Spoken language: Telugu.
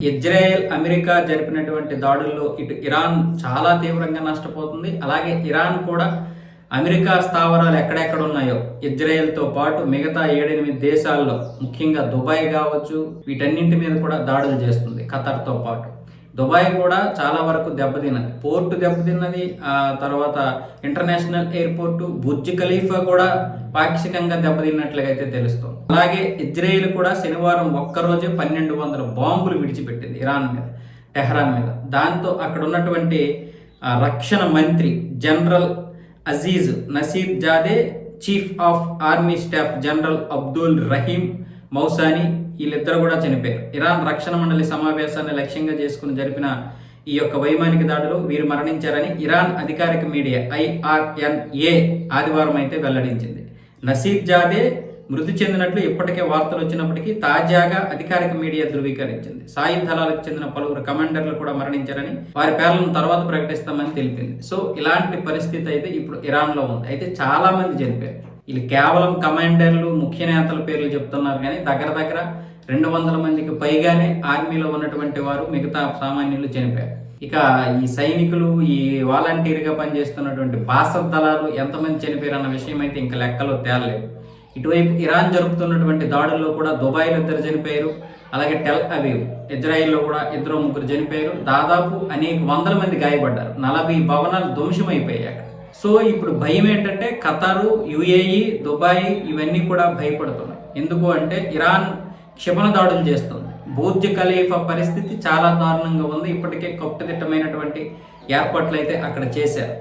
ఇజ్రాయెల్ అమెరికా జరిపినటువంటి దాడుల్లో ఇటు ఇరాన్ చాలా తీవ్రంగా నష్టపోతుంది. అలాగే ఇరాన్ కూడా అమెరికా స్థావరాలు ఎక్కడెక్కడ ఉన్నాయో ఇజ్రాయెల్తో పాటు మిగతా 7-8 దేశాల్లో ముఖ్యంగా దుబాయ్ కావచ్చు, వీటన్నింటి మీద కూడా దాడులు చేస్తుంది. ఖతర్తో పాటు దుబాయ్ కూడా చాలా వరకు దెబ్బతిన్నది, పోర్టు దెబ్బతిన్నది. తర్వాత ఇంటర్నేషనల్ ఎయిర్పోర్టు బుర్జ్ ఖలీఫా కూడా పాక్షికంగా దెబ్బతిన్నట్లుగా అయితే తెలుస్తుంది. అలాగే ఇజ్రాయెల్ కూడా శనివారం ఒక్కరోజే 1200 బాంబులు విడిచిపెట్టింది ఇరాన్ మీద, టెహ్రాన్ మీద. దాంతో అక్కడ ఉన్నటువంటి రక్షణ మంత్రి general Aziz Nasir Zadeh, chief of army staff general Abdul Rahim Mousavi వీళ్ళిద్దరు కూడా చనిపోయారు. ఇరాన్ రక్షణ మండలి సమావేశాన్ని లక్ష్యంగా చేసుకుని జరిపిన ఈ యొక్క వైమానిక దాడిలో వీరు మరణించారని ఇరాన్ అధికారిక మీడియా IRNA ఆదివారం అయితే వెల్లడించింది. నసీర్ జాదే మృతి చెందినట్లు ఇప్పటికే వార్తలు వచ్చినప్పటికీ తాజాగా అధికారిక మీడియా ధృవీకరించింది. సాయుధ దళాలకు చెందిన పలువురు కమాండర్లు కూడా మరణించారని, వారి పేర్లను తర్వాత ప్రకటిస్తామని తెలిపింది. సో ఇలాంటి పరిస్థితి అయితే ఇప్పుడు ఇరాన్లో ఉంది. అయితే చాలా మంది చనిపోయారు. వీళ్ళు కేవలం కమాండర్లు, ముఖ్య నేతల పేర్లు చెప్తున్నారు కానీ దగ్గర 200 మందికి పైగానే ఆర్మీలో ఉన్నటువంటి వారు, మిగతా సామాన్యులు చనిపోయారు. ఇక ఈ సైనికులు, ఈ వాలంటీర్గా పనిచేస్తున్నటువంటి బాసత్ దళాలు ఎంతమంది చనిపోయారు అన్న విషయం అయితే ఇంకా లెక్కలో తేలలేదు. ఇటువైపు ఇరాన్ జరుపుతున్నటువంటి దాడుల్లో కూడా దుబాయ్లో 2 చనిపోయారు. అలాగే టెల్ అవీవ్ ఇజ్రాయిల్లో కూడా 2-3 చనిపోయారు. దాదాపు అనేక వందల మంది గాయపడ్డారు. 40 భవనాలు ధ్వంసమైపోయాయి. సో ఇప్పుడు భయం ఏంటంటే ఖతారు, UAE, దుబాయ్ ఇవన్నీ కూడా భయపడుతున్నాయి. ఎందుకు అంటే ఇరాన్ క్షిపణ దాడులు చేస్తుంది. బుర్జ్ ఖలీఫా పరిస్థితి చాలా దారుణంగా ఉంది. ఇప్పటికే కట్టుదిట్టమైనటువంటి ఏర్పాట్లు అయితే అక్కడ చేశారు.